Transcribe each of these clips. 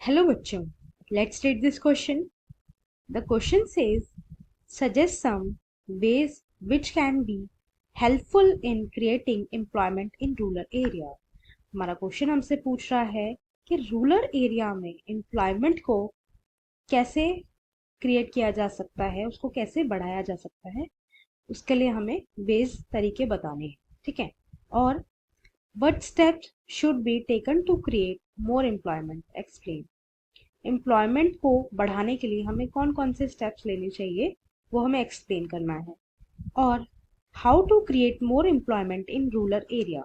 Hello बच्चों, let's read this question. The question says suggest some ways which can be helpful in creating employment in rural area. हमारा question हमसे पूछ रहा है कि rural area में एम्प्लॉयमेंट को कैसे क्रिएट किया जा सकता है, उसको कैसे बढ़ाया जा सकता है. उसके लिए हमें वेज तरीके बताने हैं, ठीक है. और what steps should be taken to create more employment? Explain. Employment को बढ़ाने के लिए हमें कौन कौन से स्टेप्स लेने चाहिए वो हमें एक्सप्लेन करना है. और how to create more employment in rural area.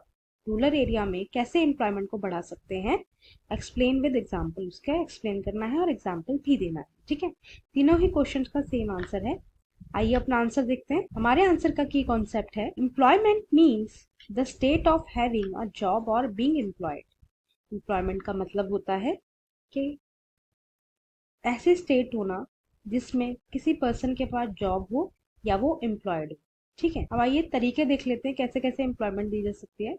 Rural area में कैसे एम्प्लॉयमेंट को बढ़ा सकते हैं, एक्सप्लेन विद एग्जाम्पल. उसका एक्सप्लेन करना है और एग्जाम्पल भी देना है, ठीक है. तीनों ही क्वेश्चन का सेम आंसर है. आइए अपना आंसर देखते हैं. हमारे आंसर का की कॉन्सेप्ट है employment means the state of having a job और बीइंग एम्प्लॉयड. एम्प्लॉयमेंट का मतलब होता है कि ऐसे स्टेट होना जिसमें किसी पर्सन के पास जॉब हो या वो एम्प्लॉयड हो, ठीक है. अब आइए तरीके देख लेते हैं कैसे कैसे एम्प्लॉयमेंट दी जा सकती है.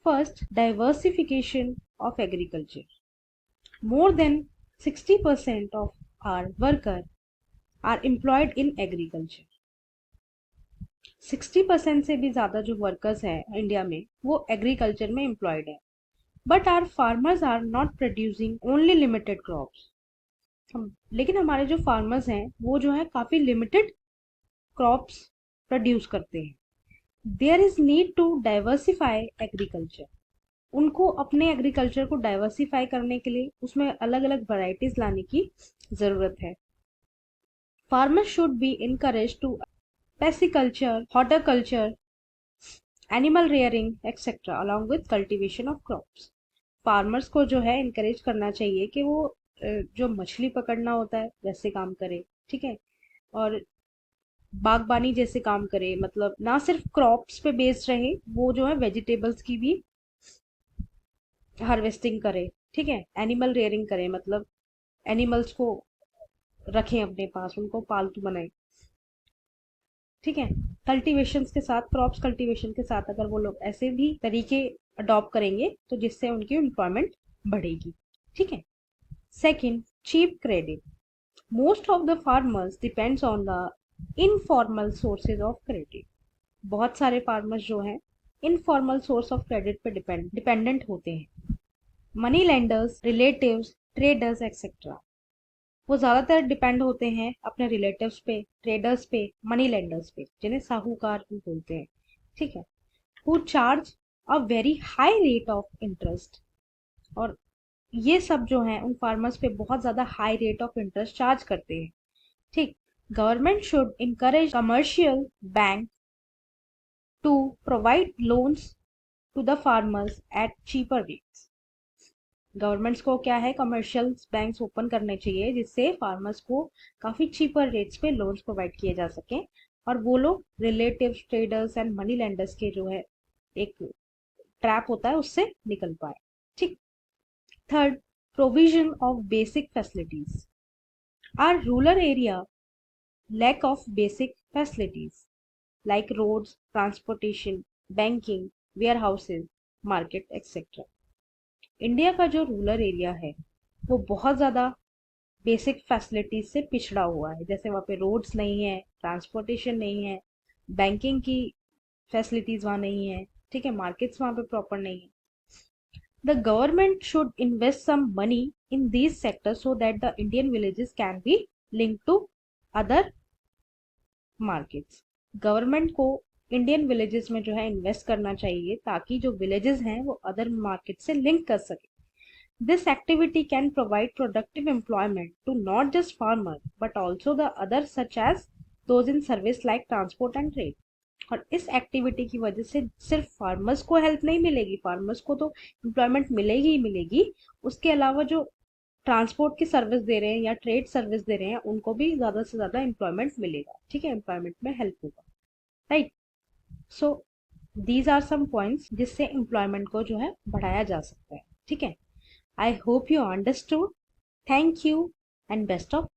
First, diversification of agriculture. More than 60% of our worker are employed in agriculture. 60% से भी ज्यादा जो वर्कर्स हैं इंडिया में वो एग्रीकल्चर में एम्प्लॉयड है. But our farmers are not producing only limited crops. लेकिन हमारे जो फार्मर्स हैं वो जो है काफी लिमिटेड क्रॉप्स प्रोड्यूस करते हैं. There is need to diversify agriculture. उनको अपने एग्रीकल्चर को डाइवर्सिफाई करने के लिए उसमें अलग अलग वैरायटीज लाने की जरूरत है. Farmers should be encourage to pisciculture, horticulture, animal rearing etcetera along with cultivation of crops. Farmers को जो है इनकरेज करना चाहिए कि वो जो मछली पकड़ना होता है वैसे काम करे, ठीक है. और बागबानी जैसे काम करे, मतलब ना सिर्फ क्रॉप्स पे बेस्ड रहे, वो जो है वेजिटेबल्स की भी हार्वेस्टिंग करे, ठीक है. एनिमल रेयरिंग करे, मतलब एनिमल्स को रखें अपने पास, उनको पालतू बनाए, ठीक है. कल्टीवेशन के साथ, क्रॉप्स कल्टीवेशन के साथ अगर वो लोग ऐसे भी तरीके अडॉप्ट करेंगे तो जिससे उनकी एम्प्लॉयमेंट बढ़ेगी, ठीक है. Second, cheap credit. Most of the farmers depends on the informal sources of credit. बहुत सारे फार्मर्स जो हैं इनफॉर्मल सोर्स ऑफ क्रेडिट पे डिपेंडेंट होते हैं. Money lenders, relatives, traders etcetera. वो ज़्यादातर डिपेंड होते हैं अपने रिलेटिव्स पे, ट्रेडर्स पे, मनी लेंडर्स पे, जिन्हें साहूकार भी बोलते हैं, ठीक है. Who charge a very high rate of interest. और ये सब जो है उन फार्मर्स पे बहुत ज़्यादा high rate of interest charge करते हैं, ठीक. Government should encourage commercial bank to provide loans to the farmers at cheaper rates. Governments को क्या है, कमर्शियल बैंक्स ओपन करने चाहिए जिससे फार्मर्स को काफ़ी चीपर रेट्स पे लोन्स प्रोवाइड किए जा सकें और वो लोग relatives, traders and money lenders के जो है एक ट्रैप होता है उससे निकल पाए, ठीक. Third, provision of basic facilities. Our rural area lack of basic facilities like roads, transportation, banking, warehouses, market, etc. India का जो रूरल एरिया है वो बहुत ज़्यादा बेसिक फैसिलिटीज से पिछड़ा हुआ है. जैसे वहाँ पे रोड्स नहीं है, ट्रांसपोर्टेशन नहीं है, बैंकिंग की फैसिलिटीज वहाँ नहीं है, ठीक है, मार्केट्स वहाँ पे प्रॉपर नहीं है. The government should invest some money in these sectors so that the Indian villages can be link to other markets. Government को इंडियन विलेजेस में जो है इन्वेस्ट करना चाहिए ताकि जो विलेजेस हैं वो अदर मार्केट से लिंक कर सके. This activity can provide productive employment to not just farmer but also the other such as those in service like transport and trade. और इस एक्टिविटी की वजह से सिर्फ फार्मर्स को हेल्प नहीं मिलेगी, फार्मर्स को तो एम्प्लॉयमेंट मिलेगी ही मिलेगी, उसके अलावा जो ट्रांसपोर्ट की सर्विस दे रहे हैं या ट्रेड सर्विस दे रहे हैं उनको भी ज़्यादा से ज़्यादा एम्प्लॉयमेंट मिलेगा, ठीक है, एम्प्लॉयमेंट में हेल्प होगा, right. So these are some points जिससे एम्प्लॉयमेंट को जो है बढ़ाया जा सकता है, ठीक है. I hope you understood. Thank you and best of